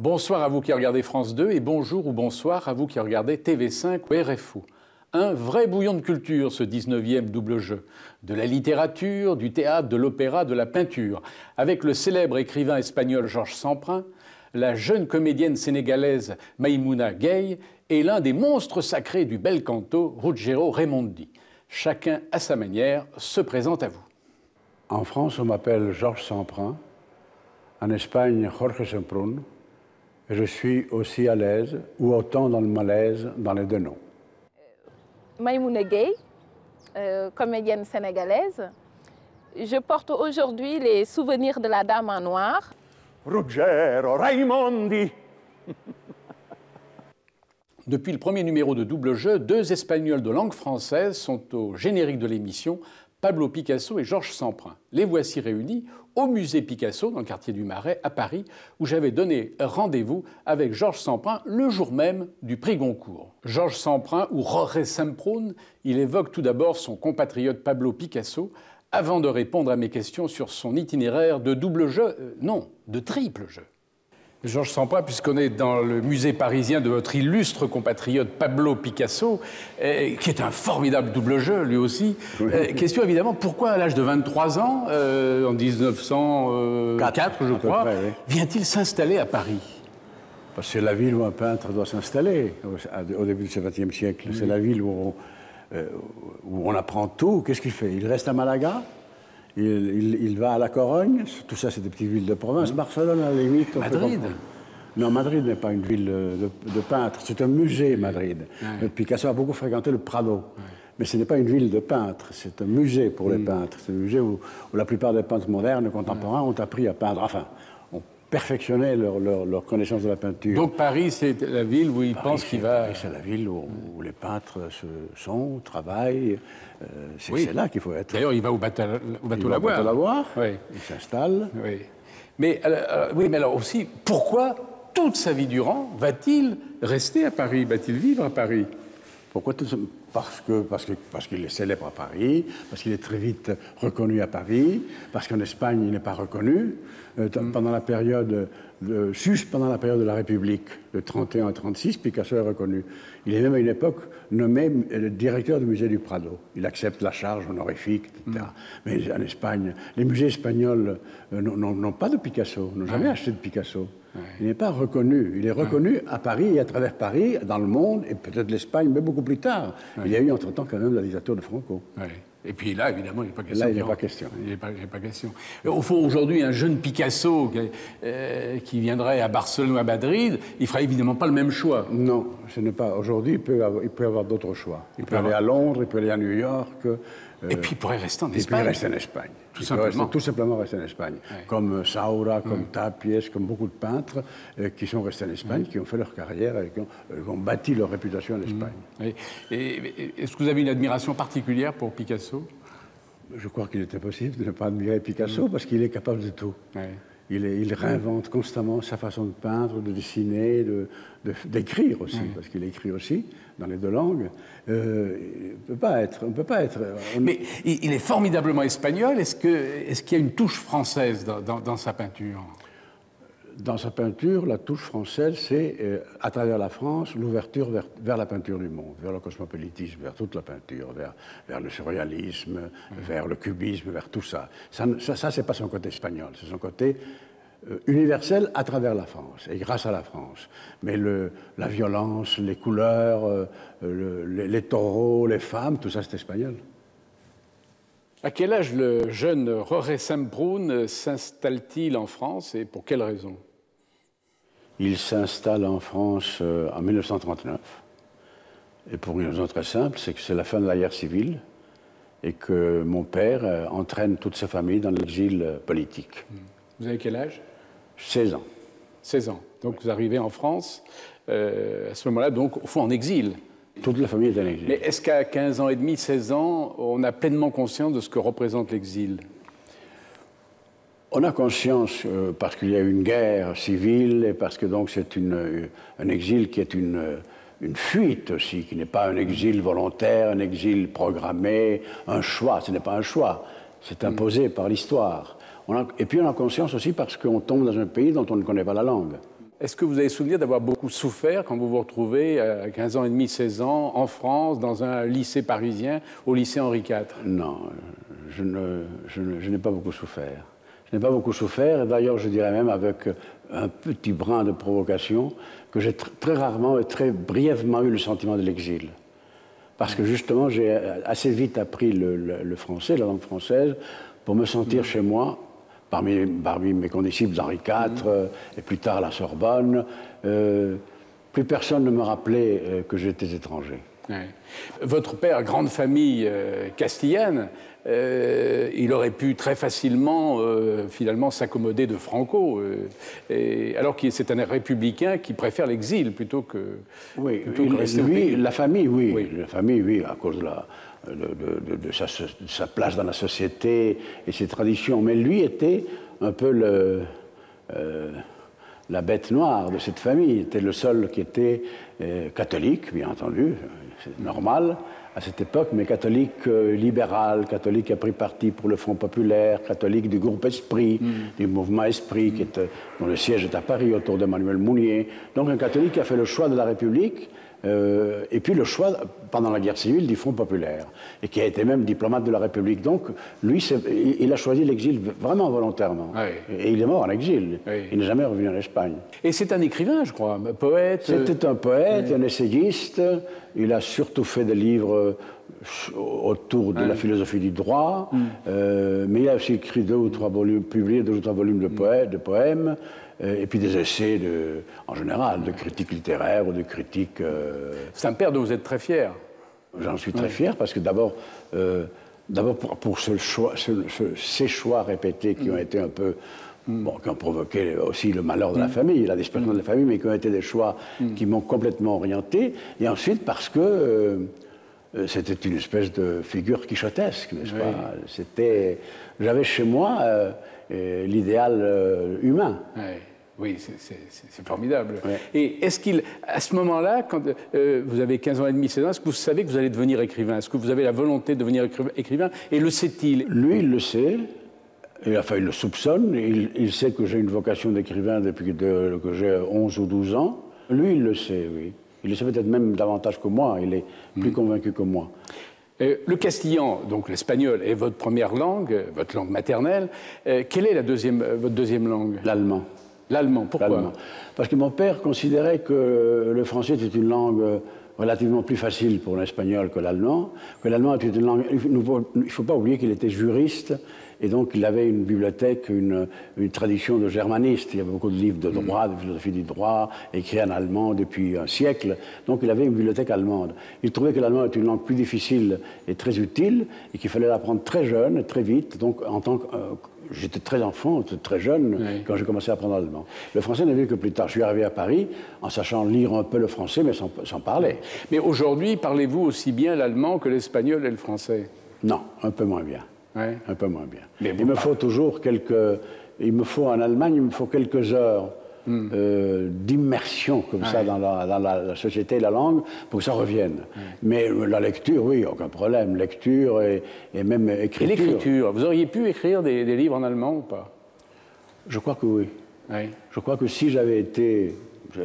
Bonsoir à vous qui regardez France 2 et bonjour ou bonsoir à vous qui regardez TV5 ou RFO. Un vrai bouillon de culture, ce 19e double jeu. De la littérature, du théâtre, de l'opéra, de la peinture. Avec le célèbre écrivain espagnol Georges Semprin, la jeune comédienne sénégalaise Maïmouna Gueye et l'un des monstres sacrés du bel canto, Ruggiero Raimondi. Chacun, à sa manière, se présente à vous. En France, on m'appelle Georges Semprin. En Espagne, Jorge Semprún. Et je suis aussi à l'aise, ou autant dans le malaise, dans les deux noms. Maïmouna Gueye, comédienne sénégalaise. Je porte aujourd'hui les souvenirs de la Dame en Noir. Ruggiero Raimondi. Depuis le premier numéro de Double Jeu, deux Espagnols de langue française sont au générique de l'émission, Pablo Picasso et Georges Semprin. Les voici réunis au musée Picasso, dans le quartier du Marais, à Paris, où j'avais donné rendez-vous avec Georges Semprin le jour même du prix Goncourt. Georges Semprin, ou Jorge Semprún, il évoque tout d'abord son compatriote Pablo Picasso, avant de répondre à mes questions sur son itinéraire de double jeu, non, de triple jeu. Georges Semprin, puisqu'on est dans le musée parisien de votre illustre compatriote Pablo Picasso, qui est un formidable double jeu, lui aussi. Oui. Question évidemment, pourquoi à l'âge de 23 ans, en 1904, je crois, oui, vient-il s'installer à Paris? Parce que c'est la ville où un peintre doit s'installer, au début du XXe siècle. C'est la ville où on apprend tout. Qu'est-ce qu'il fait? Il reste à Malaga. Il va à La Corogne, tout ça c'est des petites villes de province. Barcelone à la limite. Madrid. Non, Madrid n'est pas une ville de peintres, c'est un musée, Madrid. Ouais. Picasso a beaucoup fréquenté le Prado. Ouais. Mais ce n'est pas une ville de peintres, c'est un musée pour les peintres. C'est un musée où la plupart des peintres modernes, contemporains, ont appris à peindre, enfin, ont perfectionné leur connaissance de la peinture. Donc Paris, c'est la ville où il pense qu'il va... Paris, c'est la ville où les peintres travaillent. C'est là qu'il faut être. D'ailleurs, il va au bateau Lavoir. Oui. Il s'installe. Oui. Mais alors aussi, pourquoi toute sa vie durant va-t-il rester à Paris? Va-t-il vivre à Paris? Pourquoi tout ça? Parce qu'il est célèbre à Paris, parce qu'il est très vite reconnu à Paris, parce qu'en Espagne, il n'est pas reconnu. Pendant la période de la République, de 31 à 36, Picasso est reconnu. Il est même à une époque nommé directeur du musée du Prado. Il accepte la charge honorifique, etc. Mais en Espagne, les musées espagnols n'ont pas de Picasso, n'ont jamais acheté de Picasso. Il n'est pas reconnu. Il est reconnu à Paris et à travers Paris, dans le monde, et peut-être l'Espagne, mais beaucoup plus tard. Il y a eu entre-temps quand même la dictature de Franco. Et puis là, évidemment, il n'est pas question. Là, il n'est pas question. Il n'est pas question. Au fond, aujourd'hui, un jeune Picasso qui viendrait à Barcelone ou à Madrid, il ne fera évidemment pas le même choix. Non, ce n'est pas. Aujourd'hui, il peut avoir d'autres choix. Il peut aller à Londres, il peut aller à New York. Et puis il pourrait rester en Espagne. Il pourrait rester en Espagne. Tout simplement rester en Espagne. Comme Saura, comme Tapies, comme beaucoup de peintres qui sont restés en Espagne, qui ont fait leur carrière et qui ont bâti leur réputation en Espagne. Est-ce que vous avez une admiration particulière pour Picasso? Je crois qu'il était possible de ne pas admirer Picasso parce qu'il est capable de tout. Il réinvente constamment sa façon de peindre, de dessiner, d'écrire aussi, parce qu'il écrit aussi dans les deux langues. On ne peut pas être... Mais il est formidablement espagnol. Est-ce qu'il y a une touche française dans sa peinture? Dans sa peinture, la touche française, c'est, à travers la France, l'ouverture vers la peinture du monde, vers le cosmopolitisme, vers toute la peinture, vers le surréalisme, vers le cubisme, vers tout ça. Ça c'est pas son côté espagnol, c'est son côté universel à travers la France, et grâce à la France. Mais la violence, les couleurs, les taureaux, les femmes, tout ça c'est espagnol. À quel âge le jeune Jorge Semprún s'installe-t-il en France et pour quelles raisons? Il s'installe en France en 1939. Et pour une raison très simple, c'est que c'est la fin de la guerre civile et que mon père entraîne toute sa famille dans l'exil politique. Vous avez quel âge? 16 ans. 16 ans. Donc vous arrivez en France, à ce moment-là, donc au fond en exil. Toute la famille est en exil. Mais est-ce qu'à 15 ans et demi, 16 ans, on a pleinement conscience de ce que représente l'exil? On a conscience parce qu'il y a eu une guerre civile et parce que donc c'est un exil qui est une fuite aussi, qui n'est pas un exil volontaire, un exil programmé, un choix. Ce n'est pas un choix, c'est imposé par l'histoire. Et puis on a conscience aussi parce qu'on tombe dans un pays dont on ne connaît pas la langue. Est-ce que vous avez souvenir d'avoir beaucoup souffert quand vous vous retrouvez à 15 ans et demi, 16 ans, en France, dans un lycée parisien, au lycée Henri IV? Non, je n'ai pas beaucoup souffert. Je n'ai pas beaucoup souffert, et d'ailleurs, je dirais même avec un petit brin de provocation, que j'ai très rarement et très brièvement eu le sentiment de l'exil. Parce que justement, j'ai assez vite appris le français, la langue française, pour me sentir chez moi, parmi mes condisciples d'Henri IV, et plus tard à la Sorbonne. Plus personne ne me rappelait que j'étais étranger. Ouais. Votre père, grande famille castillane, il aurait pu très facilement, finalement, s'accommoder de Franco, alors que c'est un républicain qui préfère l'exil plutôt que, que rester au pays. La famille, oui. La famille, oui, à cause de sa place dans la société et ses traditions. Mais lui était un peu la bête noire de cette famille. Il était le seul qui était catholique, bien entendu, c'est normal à cette époque, mais catholique libéral, catholique qui a pris parti pour le Front populaire, catholique du groupe Esprit, du mouvement Esprit, dont le siège est à Paris, autour d'Emmanuel Mounier. Donc un catholique qui a fait le choix de la République, et puis le choix, pendant la guerre civile, du Front populaire, et qui a été même diplomate de la République. Donc, lui, il a choisi l'exil vraiment volontairement. Oui. Et il est mort en exil. Oui. Il n'est jamais revenu en Espagne. Et c'est un écrivain, je crois, un poète. C'était un poète, un essayiste. Il a surtout fait des livres autour de la philosophie du droit, mais il a aussi écrit publié 2 ou 3 volumes de poèmes. Et puis des essais, en général, de critiques littéraires ou de critiques... C'est un père dont vous êtes très fier. J'en suis très fier parce que d'abord pour ces choix répétés qui ont été un peu... Bon, qui ont provoqué aussi le malheur de la famille, la dispersion de la famille, mais qui ont été des choix qui m'ont complètement orienté. Et ensuite parce que c'était une espèce de figure quixotesque, n'est-ce pas? J'avais chez moi l'idéal humain. Oui, c'est formidable. Ouais. Et est-ce à ce moment-là, quand vous avez 15 ans et demi, 16 ans, est-ce que vous savez que vous allez devenir écrivain? Est-ce que vous avez la volonté de devenir écrivain? Et le sait-il? Lui, il le sait. Il le soupçonne. Il sait que j'ai une vocation d'écrivain depuis que j'ai 11 ou 12 ans. Lui, il le sait, oui. Il le sait peut-être même davantage que moi. Il est plus convaincu que moi. Le castillan, donc l'espagnol, est votre première langue, votre langue maternelle. Quelle est votre deuxième langue? L'allemand. L'allemand, pourquoi? Parce que mon père considérait que le français était une langue relativement plus facile pour l'espagnol que l'allemand était une langue... Il ne faut pas oublier qu'il était juriste, et donc il avait une bibliothèque, une tradition de germaniste. Il y avait beaucoup de livres de droit, de philosophie du droit, écrits en allemand depuis un siècle. Donc il avait une bibliothèque allemande. Il trouvait que l'allemand était une langue plus difficile et très utile, et qu'il fallait l'apprendre très jeune, très vite. Donc en tant que... J'étais très enfant, très jeune, quand j'ai commencé à apprendre l'allemand. Le français n'est venu que plus tard. Je suis arrivé à Paris en sachant lire un peu le français, mais sans parler. Mais aujourd'hui, parlez-vous aussi bien l'allemand que l'espagnol et le français? Non, un peu moins bien. Un peu moins bien. Mais il me faut toujours en Allemagne, il me faut quelques heures d'immersion comme ça dans la société et la langue pour que ça revienne. Mais la lecture, oui, aucun problème. Lecture et même écriture. Et l'écriture, vous auriez pu écrire des livres en allemand ou pas? Je crois que oui. Je crois que si j'avais été...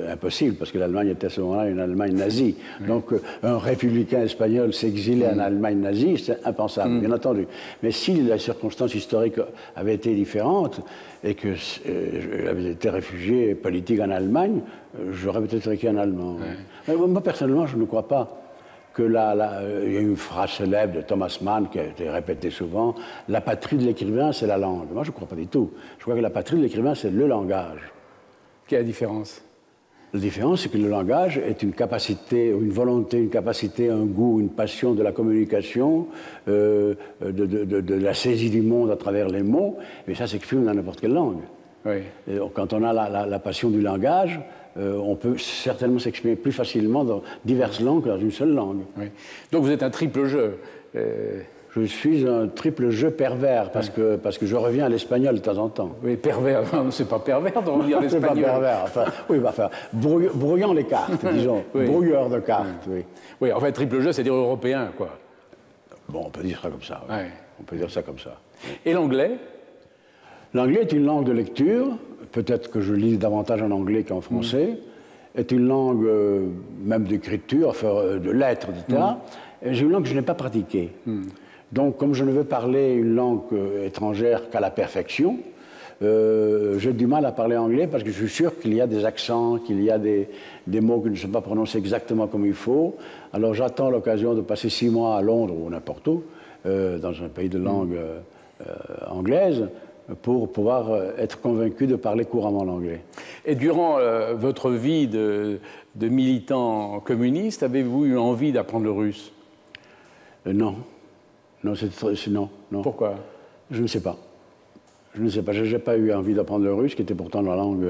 Impossible, parce que l'Allemagne était à ce moment-là une Allemagne nazie. Donc, un républicain espagnol s'exiler en Allemagne nazie, c'est impensable, bien entendu. Mais si les circonstances historiques avaient été différentes et que j'avais été réfugié politique en Allemagne, j'aurais peut-être écrit en allemand. Mais moi, personnellement, je ne crois pas que il y a une phrase célèbre de Thomas Mann qui a été répétée souvent, la patrie de l'écrivain, c'est la langue. Moi, je ne crois pas du tout. Je crois que la patrie de l'écrivain, c'est le langage. Quelle est la différence? La différence, c'est que le langage est une capacité, une volonté, une capacité, un goût, une passion de la communication, de la saisie du monde à travers les mots, mais ça s'exprime dans n'importe quelle langue. Et quand on a la passion du langage, on peut certainement s'exprimer plus facilement dans diverses langues que dans une seule langue. Donc vous êtes un triple jeu. Je suis un triple jeu pervers, parce que je reviens à l'espagnol de temps en temps. Oui, pervers, c'est pas pervers de revenir à l'espagnol. C'est pas pervers, brouillant les cartes, disons, brouilleur de cartes, Oui, enfin, triple jeu, c'est-à-dire européen, quoi. Bon, on peut dire ça comme ça, On peut dire ça comme ça. Et l'anglais? L'anglais est une langue de lecture peut-être que je lis davantage en anglais qu'en français, est une langue même d'écriture, enfin, de lettres, etc. Et j'ai une langue que je n'ai pas pratiquée. Donc, comme je ne veux parler une langue étrangère qu'à la perfection, j'ai du mal à parler anglais parce que je suis sûr qu'il y a des accents, qu'il y a des mots qui ne sont pas prononcés exactement comme il faut. Alors, j'attends l'occasion de passer 6 mois à Londres ou n'importe où, dans un pays de langue anglaise, pour pouvoir être convaincu de parler couramment l'anglais. Et durant votre vie de militant communiste, avez-vous eu envie d'apprendre le russe? Non. Non, non. Pourquoi? Je ne sais pas. Je ne sais pas. Je n'ai pas eu envie d'apprendre le russe, qui était pourtant la langue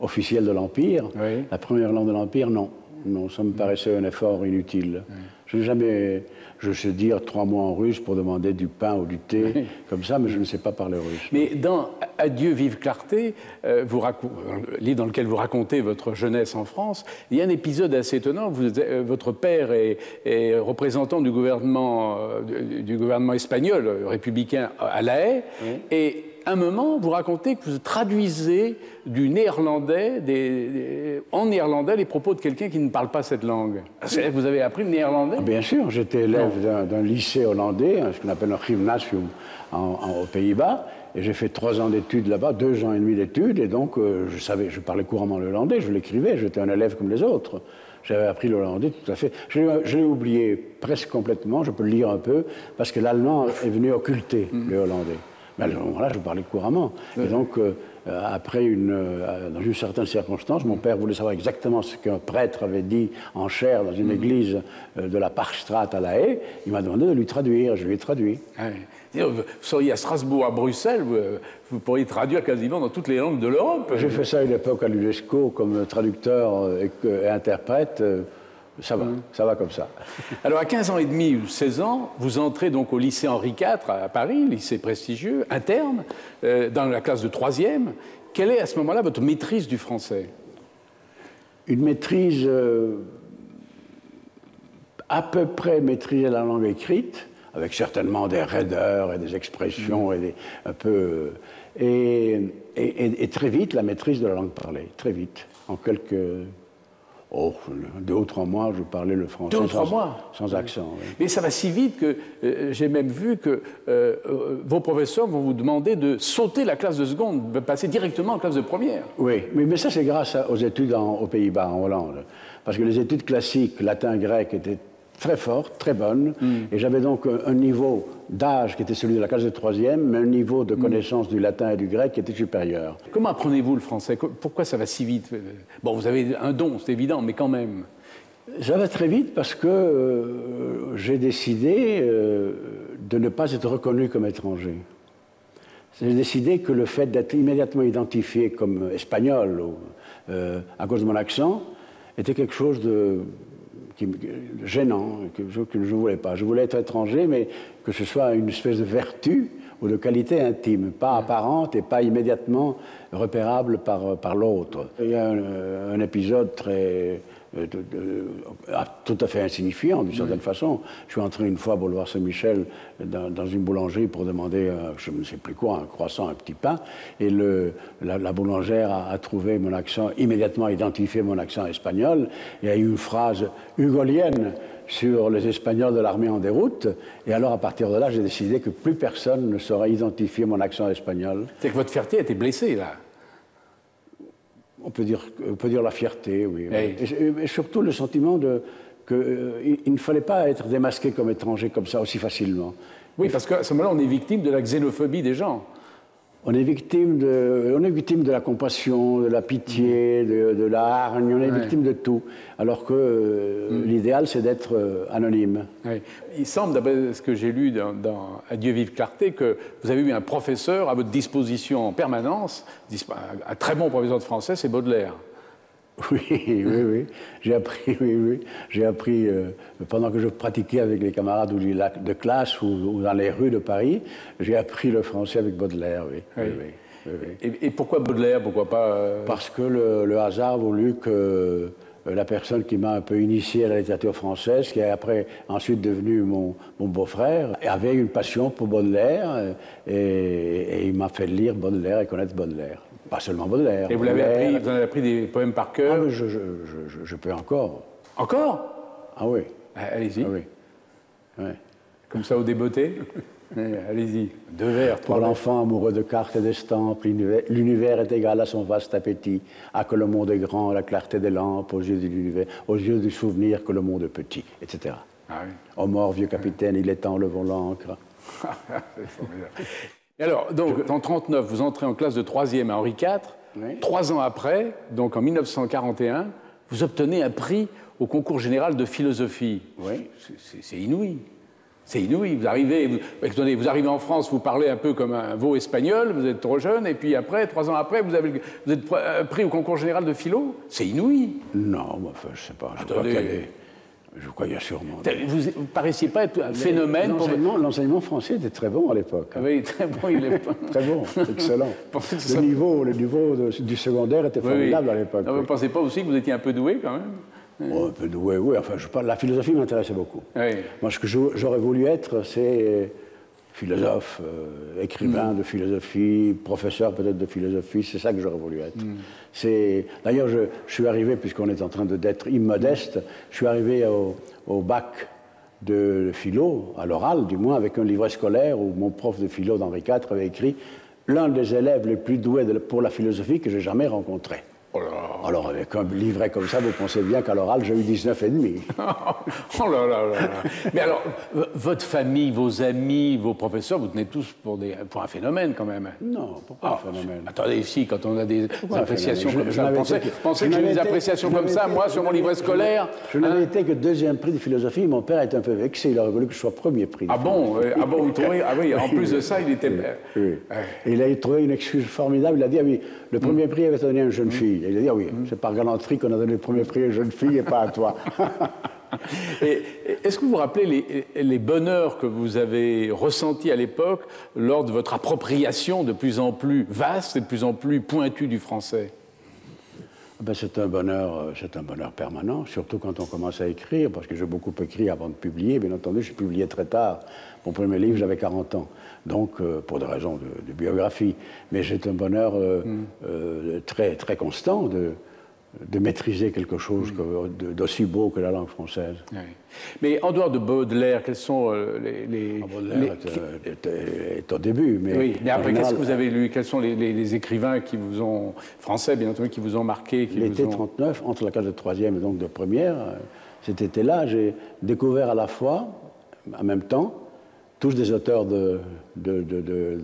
officielle de l'Empire. Oui. La première langue de l'Empire, non. Non, ça me paraissait un effort inutile. Je n'ai jamais... Je sais dire 3 mots en russe pour demander du pain ou du thé, comme ça, mais je ne sais pas parler russe. Mais dans Adieu, vive Clarté, livre dans lequel vous racontez votre jeunesse en France, il y a un épisode assez étonnant. Votre père est représentant du gouvernement espagnol, républicain, à La Haye, et à un moment, vous racontez que vous traduisez du néerlandais, en néerlandais, les propos de quelqu'un qui ne parle pas cette langue. C'est-à-dire que vous avez appris le néerlandais? Bien sûr, j'étais élève d'un lycée hollandais, ce qu'on appelle un gymnasium aux Pays-Bas, et j'ai fait 3 ans d'études là-bas, 2 ans et demi d'études, et donc je parlais couramment le hollandais, je l'écrivais, j'étais un élève comme les autres. J'avais appris le hollandais tout à fait. Je l'ai oublié presque complètement, je peux le lire un peu, parce que l'allemand est venu occulter le hollandais. Mais à ce moment-là, je parlais couramment. Et donc, après, dans une certaine circonstance, mon père voulait savoir exactement ce qu'un prêtre avait dit en chair dans une église de la Parkstraat à La Haye. Il m'a demandé de lui traduire. Je lui ai traduit. Vous seriez à Strasbourg, à Bruxelles, vous pourriez traduire quasiment dans toutes les langues de l'Europe. J'ai fait ça à une époque à l'UNESCO comme traducteur et interprète. Ça va comme ça. Alors, à 15 ans et demi ou 16 ans, vous entrez donc au lycée Henri IV à Paris, lycée prestigieux, interne, dans la classe de 3e. Quelle est à ce moment-là votre maîtrise du français? Une maîtrise à peu près maîtriser la langue écrite, avec certainement des raideurs et des expressions et très vite la maîtrise de la langue parlée, très vite, en quelques... 2 ou 3 mois, je parlais le français 2 ou 3 mois sans accent. Oui. Mais ça va si vite que j'ai même vu que vos professeurs vont vous demander de sauter la classe de seconde, de passer directement en classe de première. Oui, mais ça c'est grâce aux études aux Pays-Bas, en Hollande. Parce que les études classiques, latin, grec, étaient très fortes, très bonnes, et j'avais donc un niveau d'âge qui était celui de la classe de 3e, mais un niveau de connaissance du latin et du grec qui était supérieur. Comment apprenez-vous le français? Pourquoi ça va si vite? Bon, vous avez un don, c'est évident, mais quand même. Ça va très vite parce que j'ai décidé de ne pas être reconnu comme étranger. J'ai décidé que le fait d'être immédiatement identifié comme espagnol à cause de mon accent était quelque chose de gênant, quelque chose que je ne voulais pas. Je voulais être étranger, mais que ce soit une espèce de vertu ou de qualité intime, pas apparente et pas immédiatement repérable par l'autre. Il y a un épisode très... tout à fait insignifiant, d'une certaine façon. Je suis entré une fois à Boulevard Saint-Michel dans une boulangerie pour demander, je ne sais plus quoi, un croissant, un petit pain, et la boulangère a trouvé mon accent, immédiatement identifié mon accent espagnol. Il y a eu une phrase hugolienne sur les Espagnols de l'armée en déroute, et alors à partir de là, j'ai décidé que plus personne ne saurait identifier mon accent espagnol. C'est que votre fierté a été blessée, là. On peut dire la fierté, oui. Et surtout le sentiment qu'il ne fallait pas être démasqué comme étranger comme ça aussi facilement. Oui, parce qu'à ce moment-là, on est victime de la xénophobie des gens. On est victime de la compassion, de la pitié, de la hargne, on est victime de tout. Alors que l'idéal, c'est d'être anonyme. Oui. Il semble, d'après ce que j'ai lu dans Adieu, vive Clarté, que vous avez eu un professeur à votre disposition en permanence, un très bon professeur de français, c'est Baudelaire. Oui. J'ai appris pendant que je pratiquais avec les camarades de classe ou dans les rues de Paris, j'ai appris le français avec Baudelaire, oui. Et pourquoi Baudelaire, pourquoi pas... Parce que le hasard a voulu que la personne qui m'a un peu initié à la littérature française, qui est ensuite devenu mon beau-frère, avait une passion pour Baudelaire et il m'a fait lire Baudelaire et connaître Baudelaire. pas seulement Baudelaire. Et vous l'avez appris, vous en avez appris des poèmes par cœur? Ah, je peux encore. Encore? Ah oui. Allez-y. Ah oui. Ouais. Comme ça, au débeauté. Allez-y. 2 vers, 3 Pour vers. l'enfant amoureux de cartes et d'estampes, l'univers est égal à son vaste appétit. Ah, que le monde est grand, la clarté des lampes, aux yeux de l'univers, aux yeux du souvenir que le monde est petit, etc. Ah oui. Ô mort, vieux capitaine, il est temps, levons l'ancre. C'est formidable. Et alors, donc, en 1939, vous entrez en classe de 3e à Henri IV. Oui. 3 ans après, donc en 1941, vous obtenez un prix au concours général de philosophie. Oui. C'est inouï. C'est inouï. Vous arrivez en France, vous parlez un peu comme un veau espagnol, vous êtes trop jeune, et puis après, 3 ans après, vous êtes pris au concours général de philo. C'est inouï. Non, enfin, je ne sais pas. Je crois qu'il y a sûrement. Vous ne paraissiez pas être un phénomène. L'enseignement français était très bon à l'époque. Oui, très bon. Il est très bon, excellent. Le niveau du secondaire était formidable à l'époque. Vous ne pensez pas aussi que vous étiez un peu doué quand même? Oh, un peu doué, oui. Enfin, la philosophie m'intéressait beaucoup. Oui. Moi, ce que j'aurais voulu être, c'est philosophe, écrivain de philosophie, professeur peut-être de philosophie. C'est ça que j'aurais voulu être. D'ailleurs, je suis arrivé, puisqu'on est en train d'être immodeste, je suis arrivé au bac de philo, à l'oral du moins, avec un livret scolaire où mon prof de philo d'Henri IV avait écrit « L'un des élèves les plus doués pour la philosophie que j'ai jamais rencontré ». Alors, avec un livret comme ça, vous pensez bien qu'à l'oral, j'ai eu 19,5. Oh là là là là. Mais alors, votre famille, vos amis, vos professeurs, vous tenez tous pour un phénomène quand même. Non, pourquoi un phénomène? Attendez, ici, quand on a des appréciations comme ça, pensez que j'ai j'ai des appréciations comme ça, moi, sur mon livret scolaire. Je n'avais été que 2e prix de philosophie, mon père était un peu vexé, il aurait voulu que je sois 1er prix. Ah bon, vous trouvez? Ah oui, en plus de ça, il était... Oui. Et il a trouvé une excuse formidable, il a dit, ah oui, le 1er prix avait donné à une jeune fille. Et il a dit, ah oui, c'est par galanterie qu'on a donné le 1er prix à une jeune fille et pas à toi. Est-ce que vous vous rappelez les bonheurs que vous avez ressentis à l'époque lors de votre appropriation de plus en plus vaste et de plus en plus pointue du français? C'est un bonheur permanent, surtout quand on commence à écrire, parce que j'ai beaucoup écrit avant de publier. Bien entendu, j'ai publié très tard. Mon premier livre, j'avais 40 ans, donc pour des raisons de biographie. Mais c'est un bonheur très, très constant de maîtriser quelque chose d'aussi beau que la langue française. Oui. Mais en dehors de Baudelaire, quels sont les... Baudelaire est au début, mais... Oui, mais après, qu'est-ce que vous avez lu? Quels sont les écrivains qui vous ont... français, bien entendu, qui vous ont marqué? L'été 1939, entre la classe de 3e et donc de première, cet été-là, j'ai découvert à la fois, en même temps, tous des auteurs de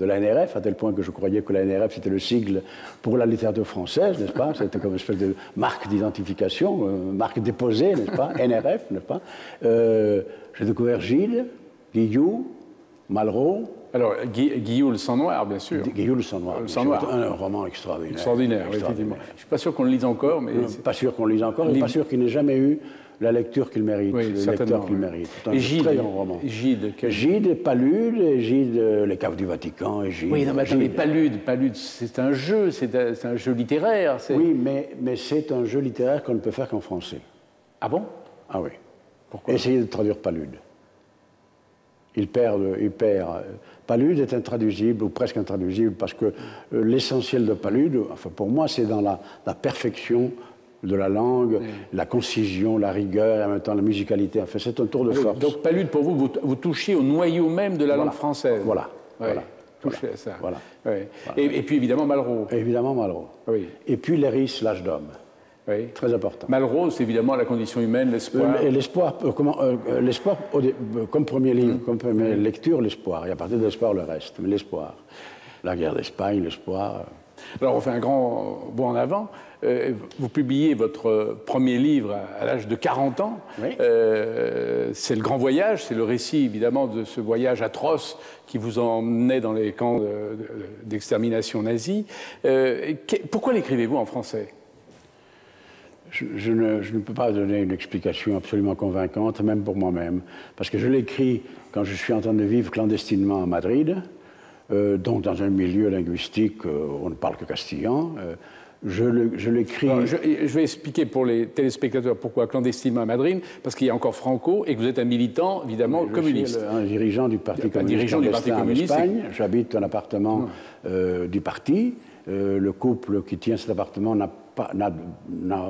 l'ANRF, à tel point que je croyais que l'ANRF, c'était le sigle pour la littérature française, n'est-ce pas? C'était comme une espèce de marque d'identification, marque déposée, n'est-ce pas? NRF, n'est-ce pas? J'ai découvert Gide, Guillou, Malraux. Alors, Guillou, le sang noir, bien sûr. Guillou, le sang noir. Le sang noir. Un roman extraordinaire. Extraordinaire, oui, effectivement. Je ne suis pas sûr qu'on le lise encore, mais... Pas sûr qu'on le lise encore, et pas sûr qu'il n'ait jamais eu la lecture qu'il mérite, oui, le lecteur qu'il mérite. C'est un très grand roman. Gide, Palude, Gide, Les Caves du Vatican, et Gide. Oui, non, mais attendez, Palude, c'est un jeu, c'est un jeu littéraire. Oui, mais c'est un jeu littéraire qu'on ne peut faire qu'en français. Ah bon? Ah oui. Pourquoi? Essayez de traduire Palude. Il perd. Palude est intraduisible, ou presque intraduisible, parce que l'essentiel de Palude, enfin pour moi, c'est dans la perfection de la langue, oui, la concision, la rigueur, et en même temps la musicalité. Enfin, c'est un tour de force. Donc Palude, pour vous, vous touchez au noyau même de la langue française. Voilà. Oui. Voilà. Touchez à ça. Voilà. Oui. Voilà. Et puis évidemment Malraux. Évidemment Malraux. Oui. Et puis Léris, l'âge d'homme. Oui. Très important. Malraux, c'est évidemment la condition humaine, l'espoir. L'espoir, comme premier livre, comme première lecture, l'espoir. Et à partir de l'espoir, le reste. Mais l'espoir. La guerre d'Espagne, l'espoir. Alors on fait un grand bond en avant. Vous publiez votre premier livre à l'âge de 40 ans. Oui. C'est Le Grand Voyage, c'est le récit évidemment de ce voyage atroce qui vous emmenait dans les camps d'extermination nazis. Pourquoi l'écrivez-vous en français? Je ne peux pas donner une explication absolument convaincante, même pour moi-même, parce que je l'écris quand je suis en train de vivre clandestinement à Madrid, donc dans un milieu linguistique où on ne parle que castillan. Je l'écris... Je vais expliquer pour les téléspectateurs pourquoi clandestinement à Madrid, parce qu'il y a encore Franco et que vous êtes un militant, évidemment, communiste. Je suis un dirigeant du Parti communiste en Espagne. J'habite un appartement du parti le couple qui tient cet appartement n'a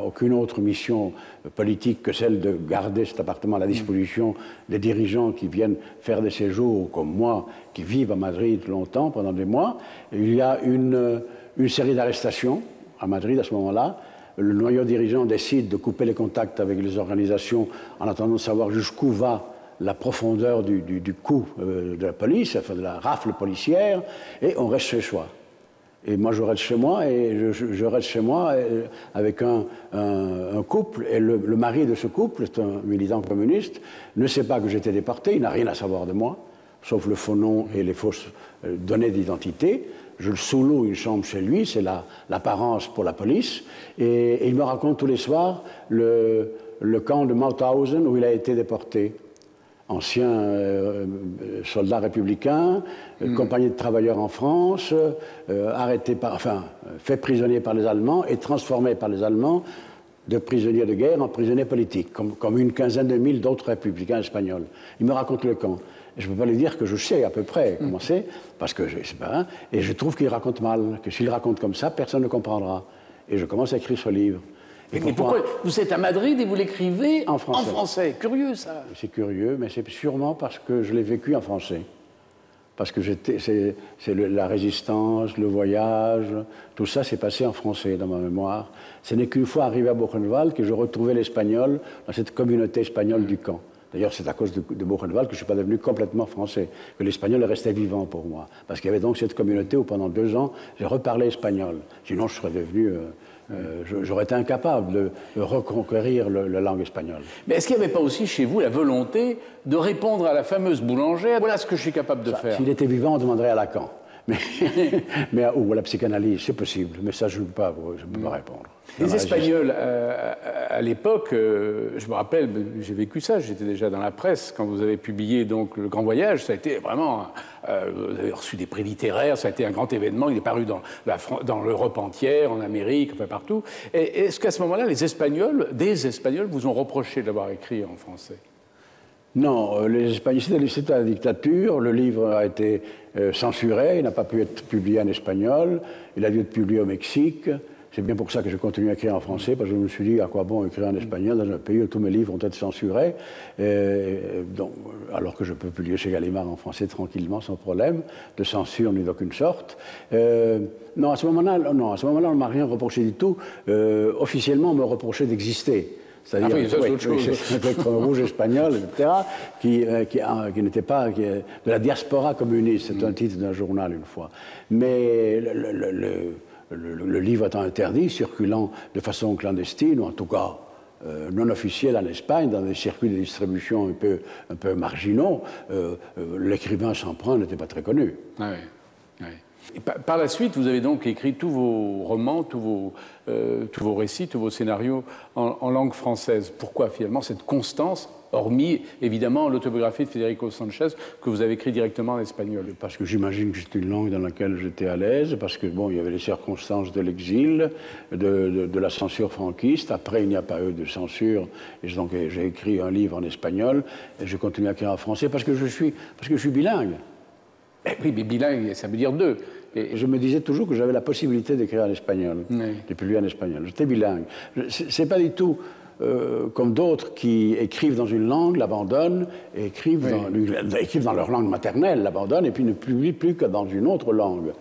aucune autre mission politique que celle de garder cet appartement à la disposition des dirigeants qui viennent faire des séjours, comme moi, qui vivent à Madrid longtemps, pendant des mois. Et il y a une série d'arrestations à Madrid à ce moment-là. Le noyau dirigeant décide de couper les contacts avec les organisations en attendant de savoir jusqu'où va la profondeur du coup de la police, enfin de la rafle policière, et on reste chez soi. Et moi, je reste chez moi, et je reste chez moi avec un couple, et le mari de ce couple, c'est un militant communiste, ne sait pas que j'étais déporté, il n'a rien à savoir de moi, sauf le faux nom et les fausses données d'identité. Je le sous-loue une chambre chez lui, c'est l'apparence pour la police, et il me raconte tous les soirs le camp de Mauthausen où il a été déporté. Ancien soldat républicain, compagnie de travailleurs en France, fait prisonnier par les Allemands et transformé par les Allemands de prisonnier de guerre en prisonnier politique, comme une quinzaine de mille d'autres républicains espagnols. Il me raconte le camp. Et je ne peux pas lui dire que je sais à peu près comment c'est, parce que c'est pas. Et je trouve qu'il raconte mal, que s'il raconte comme ça, personne ne comprendra. Et je commence à écrire ce livre. Mais pourquoi vous êtes à Madrid et vous l'écrivez en français? En français, curieux ça. C'est curieux, mais c'est sûrement parce que je l'ai vécu en français. Parce que c'est la résistance, le voyage, tout ça s'est passé en français dans ma mémoire. Ce n'est qu'une fois arrivé à Buchenwald que je retrouvais l'espagnol dans cette communauté espagnole du camp. D'ailleurs, c'est à cause de Buchenwald que je ne suis pas devenu complètement français, que l'espagnol est resté vivant pour moi. Parce qu'il y avait donc cette communauté où pendant 2 ans, j'ai reparlé espagnol. Sinon, je serais devenu... j'aurais été incapable de reconquérir la langue espagnole. Mais est-ce qu'il n'y avait pas aussi chez vous la volonté de répondre à la fameuse boulangère? Voilà ce que je suis capable de faire. S'il était vivant, on demanderait à Lacan. Ou à la psychanalyse, c'est possible. Mais ça, je ne peux pas répondre. Les Espagnols, à l'époque, je me rappelle, j'ai vécu ça, j'étais déjà dans la presse, quand vous avez publié donc, Le Grand Voyage, ça a été vraiment... vous avez reçu des prix littéraires, ça a été un grand événement, il est paru dans l'Europe entière, en Amérique, enfin partout. Est-ce qu'à ce moment-là, des Espagnols vous ont reproché d'avoir écrit en français? Non, les Espagnols, c'était la dictature, le livre a été censuré, il n'a pas pu être publié en espagnol, il a dû être publié au Mexique. C'est bien pour ça que je continue à écrire en français, parce que je me suis dit, à quoi bon écrire en espagnol dans un pays où tous mes livres vont être censurés, alors que je peux publier chez Gallimard en français tranquillement, sans problème, de censure ni d'aucune sorte. Non, à ce moment-là, on ne m'a rien reproché du tout. Officiellement, on me reprochait d'exister. C'est-à-dire le rouge espagnol, etc., qui n'était pas de la diaspora communiste. C'est un titre d'un journal une fois. Mais le livre étant interdit, circulant de façon clandestine, ou en tout cas non officielle en Espagne, dans des circuits de distribution un peu marginaux, l'écrivain Semprin n'était pas très connu. Ah oui. Et par la suite, vous avez donc écrit tous vos romans, tous vos récits, tous vos scénarios en langue française. Pourquoi finalement cette constance, hormis évidemment l'autobiographie de Federico Sanchez que vous avez écrit directement en espagnol? Parce que j'imagine que c'est une langue dans laquelle j'étais à l'aise, parce que bon, il y avait les circonstances de l'exil, de la censure franquiste. Après, il n'y a pas eu de censure, et donc j'ai écrit un livre en espagnol, et je continue à écrire en français parce que je suis bilingue. Oui, mais bilingue, ça veut dire 2. Et je me disais toujours que j'avais la possibilité d'écrire en espagnol, de publier en espagnol. J'étais bilingue. C'est pas du tout comme d'autres qui écrivent dans une langue, l'abandonnent, et écrivent dans leur langue maternelle, l'abandonnent, et puis ne publient plus que dans une autre langue,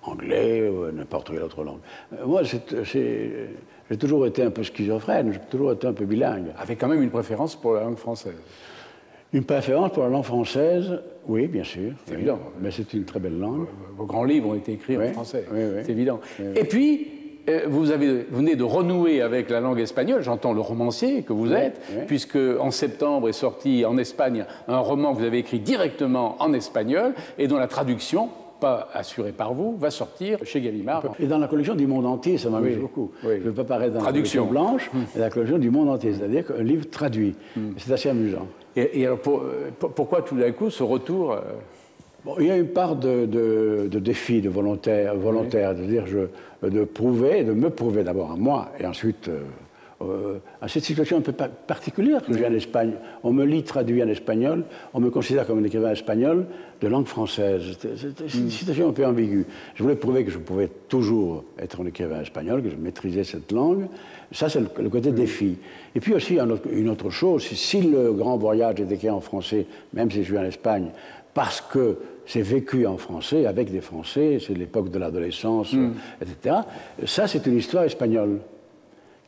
anglais ou n'importe quelle autre langue. Moi, j'ai toujours été un peu schizophrène, j'ai toujours été un peu bilingue. Avec quand même une préférence pour la langue française. Une préférence pour la langue française, oui, bien sûr. C'est évident. Mais c'est une très belle langue. Vos grands livres ont été écrits en français, c'est évident. Oui. Et puis, vous venez de renouer avec la langue espagnole, j'entends le romancier que vous êtes, puisque en septembre est sorti en Espagne un roman que vous avez écrit directement en espagnol et dont la traduction, pas assurée par vous, va sortir chez Gallimard. Et dans la collection du monde entier, ça m'amuse beaucoup. Je ne veux pas paraître dans la collection blanche, mais la collection du monde entier, c'est-à-dire un livre traduit. C'est assez amusant. Et alors, pourquoi tout d'un coup ce retour Bon, il y a une part de défi, de volontaire, c'est-à-dire de me prouver d'abord à moi, et ensuite à cette situation un peu particulière que j'ai en Espagne. On me lit traduit en espagnol, on me considère comme un écrivain espagnol de langue française. C'est une situation un peu ambiguë. Je voulais prouver que je pouvais toujours être un écrivain espagnol, que je maîtrisais cette langue. Ça, c'est le côté défi. Et puis aussi, une autre chose, si le Grand Voyage est écrit en français, même si je suis en Espagne, parce que c'est vécu en français, avec des Français, c'est l'époque de l'adolescence, etc. Ça, c'est une histoire espagnole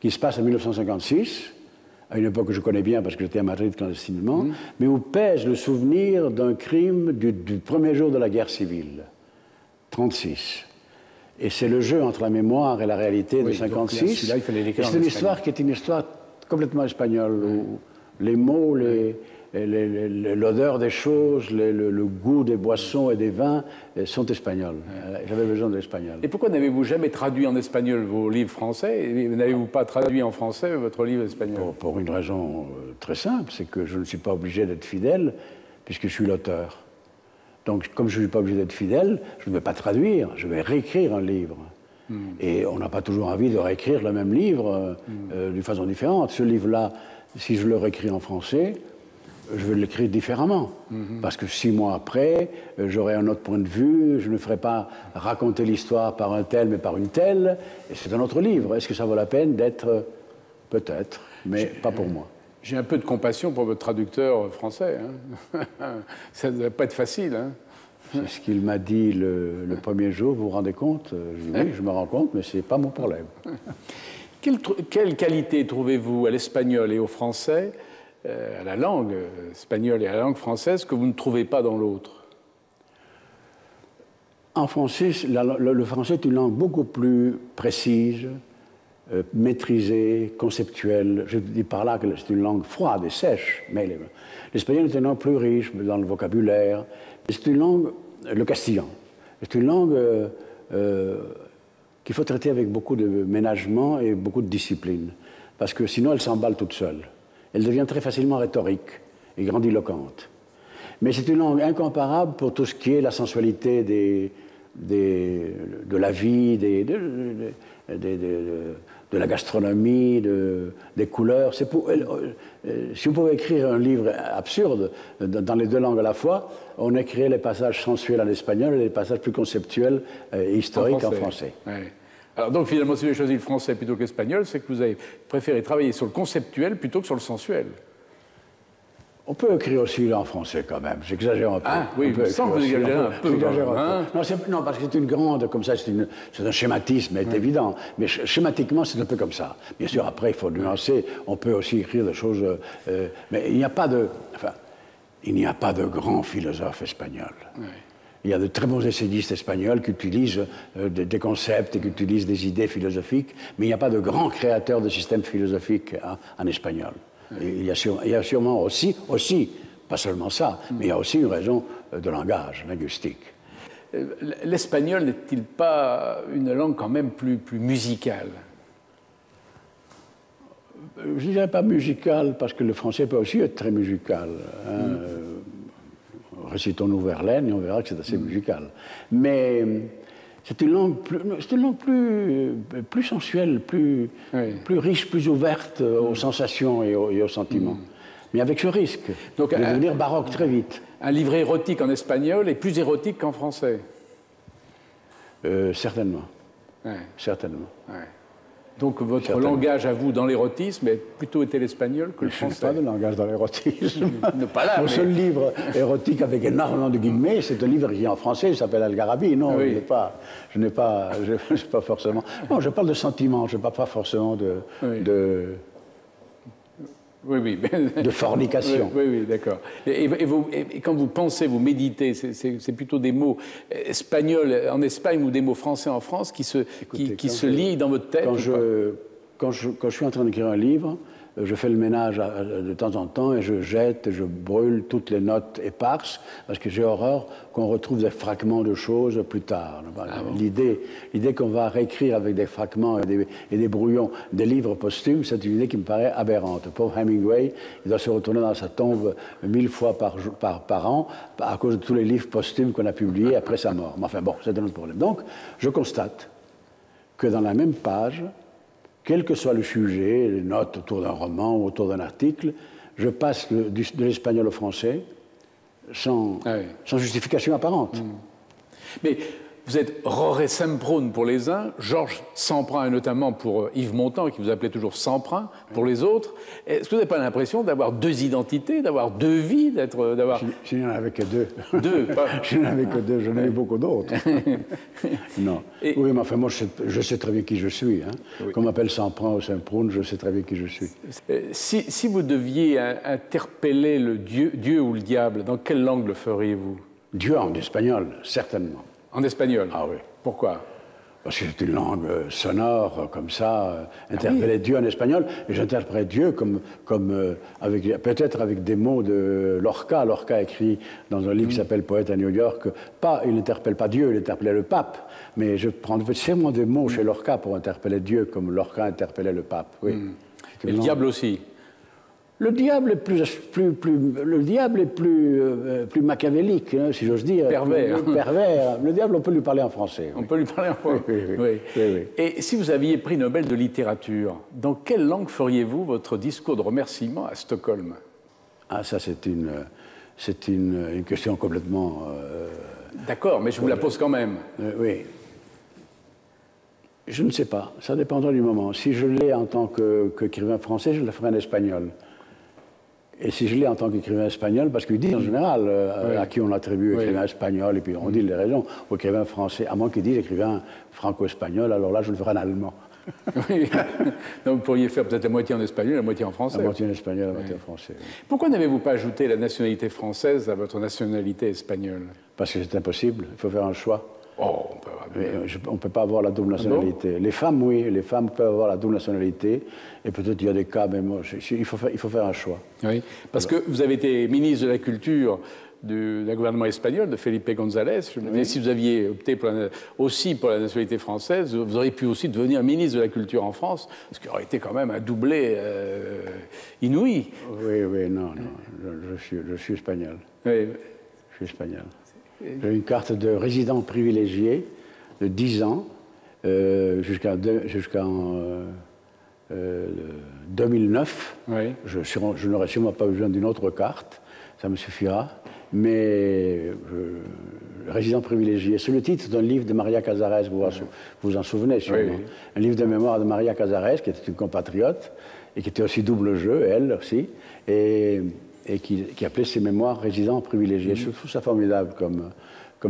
qui se passe en 1956, à une époque que je connais bien parce que j'étais à Madrid clandestinement, mais où pèse le souvenir d'un crime du premier jour de la guerre civile, 1936. Et c'est le jeu entre la mémoire et la réalité de 1956. C'est une histoire qui est une histoire complètement espagnole, où les mots, l'odeur des choses, le goût des boissons et des vins sont espagnols. J'avais besoin de l'espagnol. Et pourquoi n'avez-vous jamais traduit en espagnol vos livres français et n'avez-vous pas traduit en français votre livre espagnol? Pour une raison très simple, c'est que je ne suis pas obligé d'être fidèle puisque je suis l'auteur. Donc, comme je ne suis pas obligé d'être fidèle, je ne vais pas traduire, je vais réécrire un livre. Et on n'a pas toujours envie de réécrire le même livre d'une façon différente. Ce livre-là, si je le réécris en français, je vais l'écrire différemment. Parce que 6 mois après, j'aurai un autre point de vue, je ne ferai pas raconter l'histoire par un tel, mais par une telle. Et c'est un autre livre. Est-ce que ça vaut la peine d'être... Peut-être, mais pas pour moi. J'ai un peu de compassion pour votre traducteur français. Hein. Ça ne doit pas être facile. Hein. C'est ce qu'il m'a dit le premier jour, vous vous rendez compte? Oui, je me rends compte, mais ce n'est pas mon problème. Quelle qualité trouvez-vous à l'espagnol et au français, à la langue espagnole et à la langue française, que vous ne trouvez pas dans l'autre? En français, le français est une langue beaucoup plus précise, maîtrisée, conceptuelle. Je dis par là que c'est une langue froide et sèche, mais l'espagnol est une langue plus riche dans le vocabulaire. C'est une langue, le castillan, c'est une langue qu'il faut traiter avec beaucoup de ménagement et beaucoup de discipline, parce que sinon elle s'emballe toute seule. Elle devient très facilement rhétorique et grandiloquente. Mais c'est une langue incomparable pour tout ce qui est la sensualité de la vie, de la gastronomie, des couleurs. Si vous pouvez écrire un livre absurde dans les deux langues à la fois, on écrirait les passages sensuels en espagnol et les passages plus conceptuels et historiques en français. Ouais. Alors donc finalement, si vous avez choisi le français plutôt que l'espagnol, c'est que vous avez préféré travailler sur le conceptuel plutôt que sur le sensuel. On peut écrire aussi en français quand même, j'exagère un peu. Ah oui, je sens que vous exagérez un peu. Non, parce que c'est une grande, comme ça, c'est un schématisme, c'est évident. Mais schématiquement, c'est un peu comme ça. Bien sûr, après, il faut nuancer. On peut aussi écrire des choses... mais il n'y a pas de... Enfin, il n'y a pas de grands philosophes espagnols. Oui. Il y a de très bons essayistes espagnols qui utilisent des concepts et qui utilisent des idées philosophiques, mais il n'y a pas de grands créateurs de systèmes philosophiques en espagnol. Et il y a sûrement aussi, pas seulement ça, mais il y a aussi une raison de langage linguistique. L'espagnol n'est-il pas une langue quand même plus musicale? Je ne dirais pas musicale, parce que le français peut aussi être très musical. Hein. Récitons-nous Verlaine et on verra que c'est assez musical. Mais c'est une langue plus sensuelle, plus riche, plus ouverte aux sensations et aux sentiments. Mais avec ce risque de devenir baroque très vite. Un livre érotique en espagnol est plus érotique qu'en français? Certainement. Ouais. Certainement. Ouais. Donc votre langage à vous dans l'érotisme a plutôt été l'espagnol que le français? Je n'ai pas de langage dans l'érotisme. Mon seul livre érotique avec énormément de guillemets, c'est un livre qui est en français, il s'appelle Algarabie. Non, oui. je n'ai pas forcément... Non, je parle de sentiments, je ne parle pas forcément de fornication. Oui, d'accord. Et quand vous pensez, vous méditez, c'est plutôt des mots espagnols en Espagne ou des mots français en France qui se lient dans votre tête? Quand je suis en train d'écrire un livre, je fais le ménage de temps en temps et je jette, je brûle toutes les notes éparses parce que j'ai horreur qu'on retrouve des fragments de choses plus tard. L'idée qu'on va réécrire avec des fragments et des brouillons des livres posthumes, c'est une idée qui me paraît aberrante. Le pauvre Hemingway, il doit se retourner dans sa tombe 1000 fois par an à cause de tous les livres posthumes qu'on a publiés après sa mort. Mais enfin bon, c'est un autre problème. Donc, je constate que dans la même page, quel que soit le sujet, les notes autour d'un roman ou autour d'un article, je passe de l'espagnol au français sans justification apparente. Mais vous êtes Roré Semprún pour les uns, Georges Semprin, et notamment pour Yves Montand, qui vous appelait toujours Semprin, pour les autres. Est-ce que vous n'avez pas l'impression d'avoir deux identités, d'avoir deux vies, d'avoir... Je n'en avais que deux. Deux, pas... Je n'en avais que deux, j'en ai eu beaucoup d'autres. Non. Et... Oui, mais enfin, moi, je sais très bien qui je suis. Hein. Oui. Qu'on m'appelle Semprin ou Semprún, je sais très bien qui je suis. Si vous deviez interpeller le Dieu ou le diable, dans quelle langue le feriez-vous? Dieu en espagnol, certainement. En espagnol? Ah oui. Pourquoi? Parce que c'est une langue sonore, comme ça, interpeller Dieu en espagnol, et j'interprète Dieu peut-être avec des mots de Lorca. Lorca écrit dans un livre qui s'appelle Poète à New York, il n'interpelle pas Dieu, il interpellait le pape, mais je prends sûrement des mots chez Lorca pour interpeller Dieu, comme Lorca interpellait le pape, oui. Et le diable aussi? Le diable est plus machiavélique, hein, si j'ose dire. Pervers. Pervers. Le diable, on peut lui parler en français. On peut lui parler en français. Oui. Et si vous aviez prix Nobel de littérature, dans quelle langue feriez-vous votre discours de remerciement à Stockholm? Ah, ça, c'est une question complètement... D'accord, mais je vous la pose quand même. Oui. Je ne sais pas. Ça dépendra du moment. Si je l'ai en tant qu'écrivain français, je le ferai en espagnol. Et si je l'ai en tant qu'écrivain espagnol, parce qu'ils disent en général à qui on attribue écrivain espagnol, et puis on dit les raisons, ou écrivain français, à moins qu'ils disent écrivain franco-espagnol, alors là je le ferai en allemand. Oui. Donc vous pourriez faire peut-être la moitié en espagnol, la moitié en français. La moitié en espagnol, la moitié en français. Oui. Pourquoi n'avez-vous pas ajouté la nationalité française à votre nationalité espagnole? Parce que c'est impossible, il faut faire un choix. Oh, on ne peut pas avoir la double nationalité. Ah bon? Les femmes, oui, les femmes peuvent avoir la double nationalité. Et peut-être il y a des cas, mais moi, il faut faire un choix. Oui, parce que vous avez été ministre de la Culture d'un gouvernement espagnol, de Felipe González. Je me demandais si vous aviez opté aussi pour la nationalité française, vous auriez pu aussi devenir ministre de la Culture en France, ce qui aurait été quand même un doublé inouï. Oui, non, je suis espagnol. Oui. Je suis espagnol. J'ai une carte de résident privilégié de 10 ans jusqu'en 2009. Oui. Je n'aurai sûrement pas besoin d'une autre carte, ça me suffira. Mais résident privilégié, c'est le titre d'un livre de Maria Casares, vous vous en souvenez sûrement. Oui. Un livre de mémoire de Maria Casares, qui était une compatriote, et qui était aussi double jeu, elle aussi, et qui appelait ses mémoires résident privilégié. Je trouve ça formidable comme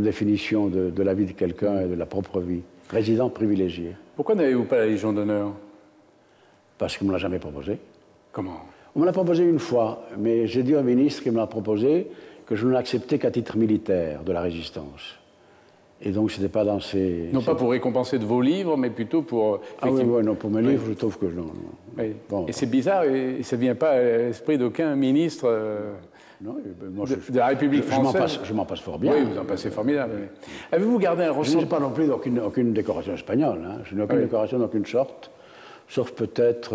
définition de la vie de quelqu'un et de la propre vie. Résident privilégié. Pourquoi n'avez-vous pas la Légion d'honneur? Parce qu'on ne me l'a jamais proposé. Comment? On me l'a proposé une fois, mais j'ai dit au ministre qui me l'a proposé que je ne l'acceptais qu'à titre militaire de la résistance. Et donc, ce n'était pas dans ces... Non pas pour récompenser de vos livres, mais plutôt pour... Ah oui, non, pour mes livres, je trouve que non. Oui. Bon. Et c'est bizarre, et ça ne vient pas à l'esprit d'aucun ministre non, moi, de la République française. Je m'en passe fort bien. Oui, vous en passez formidable. Avez-vous gardé un ressentiment? Je n'ai pas non plus aucune décoration espagnole. Hein. Je n'ai aucune décoration d'aucune sorte, sauf peut-être...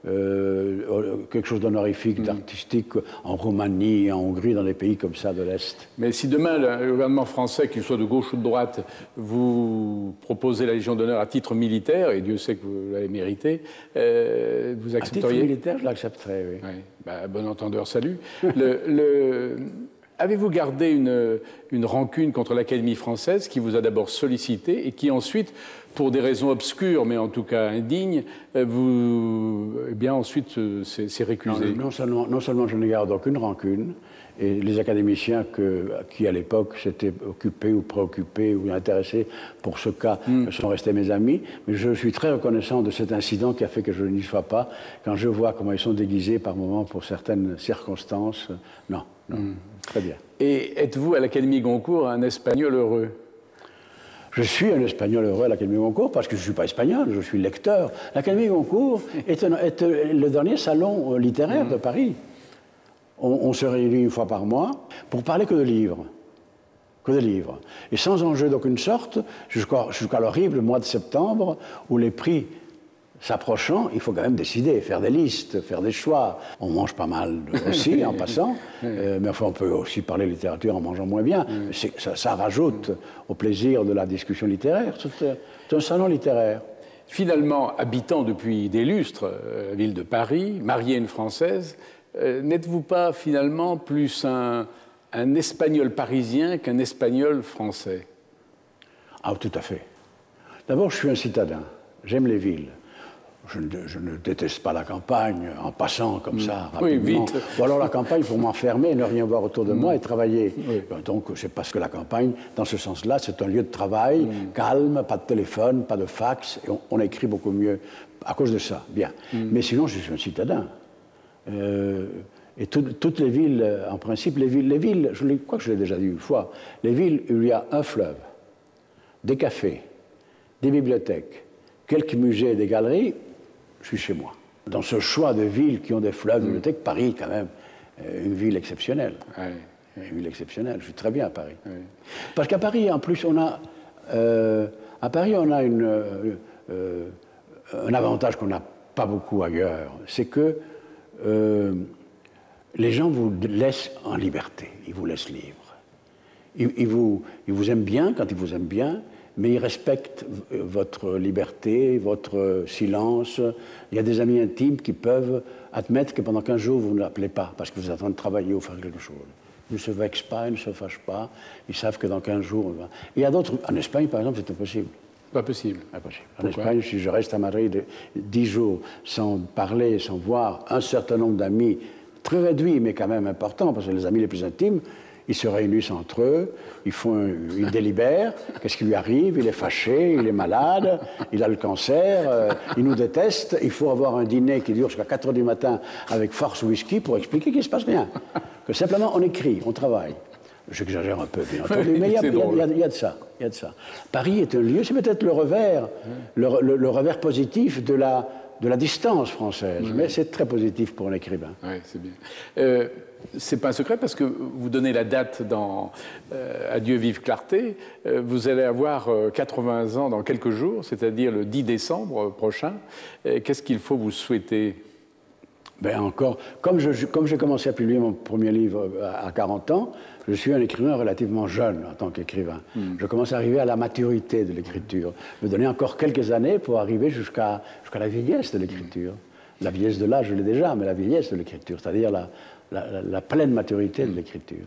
quelque chose d'honorifique, d'artistique en Roumanie, en Hongrie, dans des pays comme ça de l'Est. Mais si demain le gouvernement français, qu'il soit de gauche ou de droite, vous proposez la Légion d'honneur à titre militaire, et Dieu sait que vous l'avez mérité, vous accepteriez? À titre militaire, je l'accepterais, oui. Bon entendeur, salut. Avez-vous gardé une rancune contre l'Académie française qui vous a d'abord sollicité et qui ensuite, pour des raisons obscures, mais en tout cas indignes, ensuite s'est récusé? Non seulement je ne garde aucune rancune, et les académiciens qui, à l'époque, s'étaient occupés ou préoccupés ou intéressés pour ce cas sont restés mes amis, mais je suis très reconnaissant de cet incident qui a fait que je n'y sois pas. Quand je vois comment ils sont déguisés par moments pour certaines circonstances, non. Très bien. Et êtes-vous à l'Académie Goncourt un Espagnol heureux? Je suis un Espagnol heureux à l'Académie Goncourt parce que je ne suis pas espagnol, je suis lecteur. L'Académie Goncourt est le dernier salon littéraire de Paris. On se réunit une fois par mois pour parler que de livres. Que de livres. Et sans enjeu d'aucune sorte, jusqu'à l'horrible mois de septembre où les prix s'approchant, il faut quand même décider, faire des listes, faire des choix. On mange pas mal aussi en passant, mais enfin on peut aussi parler littérature en mangeant moins bien. Ça rajoute au plaisir de la discussion littéraire. C'est un salon littéraire. Finalement, habitant depuis des lustres la ville de Paris, marié à une Française, n'êtes-vous pas finalement plus un Espagnol parisien qu'un Espagnol français? Ah, tout à fait. D'abord, je suis un citadin. J'aime les villes. Je ne déteste pas la campagne en passant comme ça, rapidement. Oui, vite. Ou alors la campagne pour m'enfermer, ne rien voir autour de moi et travailler. Oui. Donc, c'est parce que la campagne, dans ce sens-là, c'est un lieu de travail, calme, pas de téléphone, pas de fax, et on écrit beaucoup mieux à cause de ça. Bien. Mais sinon, je suis un citadin. Et toutes les villes, en principe, les villes, je crois que je l'ai déjà dit une fois, les villes où il y a un fleuve, des cafés, des bibliothèques, quelques musées et des galeries, je suis chez moi. Dans ce choix de villes qui ont des fleuves, des bibliothèques, Paris, quand même, une ville exceptionnelle. Oui. Une ville exceptionnelle. Je suis très bien à Paris. Oui. Parce qu'à Paris, en plus, on a un avantage qu'on n'a pas beaucoup ailleurs. C'est que les gens vous laissent en liberté. Ils vous laissent libre. Ils vous aiment bien quand ils vous aiment bien, mais ils respectent votre liberté, votre silence. Il y a des amis intimes qui peuvent admettre que pendant 15 jours, vous ne l'appelez pas parce que vous êtes en train de travailler ou faire quelque chose. Ils ne se vexent pas, ils ne se fâchent pas. Ils savent que dans 15 jours... Il y a d'autres... En Espagne, par exemple, c'est impossible. Pas possible. Impossible. En Espagne, si je reste à Madrid 10 jours sans parler, sans voir un certain nombre d'amis, très réduits, mais quand même importants, parce que les amis les plus intimes, ils se réunissent entre eux, ils délibèrent, qu'est-ce qui lui arrive, il est fâché, il est malade, il a le cancer, il nous déteste, il faut avoir un dîner qui dure jusqu'à 4 h du matin avec force whisky pour expliquer qu'il ne se passe rien. Que simplement on écrit, on travaille. J'exagère un peu, bien entendu, mais il y a de ça. Paris est un lieu, c'est peut-être le revers, le revers positif de la distance française, mais c'est très positif pour un écrivain. Oui, c'est bien. C'est pas un secret parce que vous donnez la date dans Adieu vive clarté. Vous allez avoir 80 ans dans quelques jours, c'est-à-dire le 10 décembre prochain. Qu'est-ce qu'il faut vous souhaiter? Ben encore, comme j'ai commencé à publier mon premier livre à 40 ans, je suis un écrivain relativement jeune en tant qu'écrivain. Je commence à arriver à la maturité de l'écriture. Me donner encore quelques années pour arriver jusqu'à la vieillesse de l'écriture. La vieillesse de l'âge, je l'ai déjà, mais la vieillesse de l'écriture, c'est-à-dire la pleine maturité de l'écriture.